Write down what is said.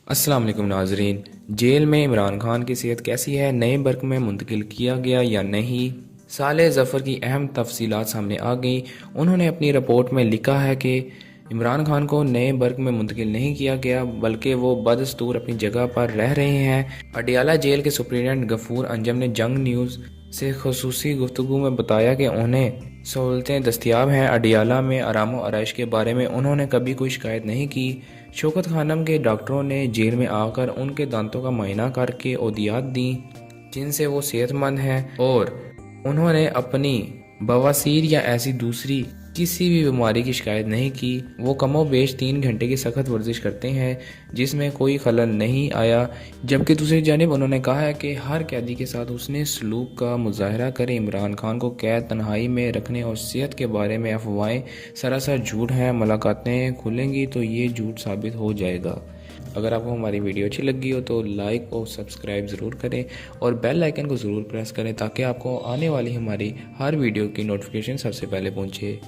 अस्सलाम वालेकुम नाजरीन। जेल में इमरान खान की सेहत कैसी है, नए बर्क में मुंतकिल किया गया या नहीं। साले ज़फ़र की अहम तफसीलात सामने आ गई। उन्होंने अपनी रिपोर्ट में लिखा है कि इमरान खान को नए बर्क में मुंतकिल नहीं किया गया, बल्कि वो बदस्तूर अपनी जगह पर रह रहे हैं। अडियाला जेल के सुप्रीडेंट गफूर अंजम ने जंग न्यूज़ से खसूसी गुफ्तगू में बताया कि उन्हें सहूलतें दस्तियाब हैं। अडियाला में आराम व आराइश के बारे में उन्होंने कभी कोई शिकायत नहीं की। शौकत खानम के डॉक्टरों ने जेल में आकर उनके दांतों का मुआयना करके ओदियात दी, जिनसे वो सेहतमंद हैं, और उन्होंने अपनी बवासीर या ऐसी दूसरी किसी भी बीमारी की शिकायत नहीं की। वो कमोबेश 3 घंटे की सख्त वर्जिश करते हैं, जिसमें कोई खलल नहीं आया। जबकि दूसरी जानिब उन्होंने कहा है कि हर कैदी के साथ उसने सलूक का मुजाहरा करें। इमरान खान को कैद तन्हाई में रखने और सेहत के बारे में अफवाहें सरासर झूठ हैं। मुलाकातें खुलेंगी तो ये झूठ साबित हो जाएगा। अगर आपको हमारी वीडियो अच्छी लगी हो तो लाइक और सब्सक्राइब ज़रूर करें और बेल आइकन को ज़रूर प्रेस करें, ताकि आपको आने वाली हमारी हर वीडियो की नोटिफिकेशन सबसे पहले पहुंचे।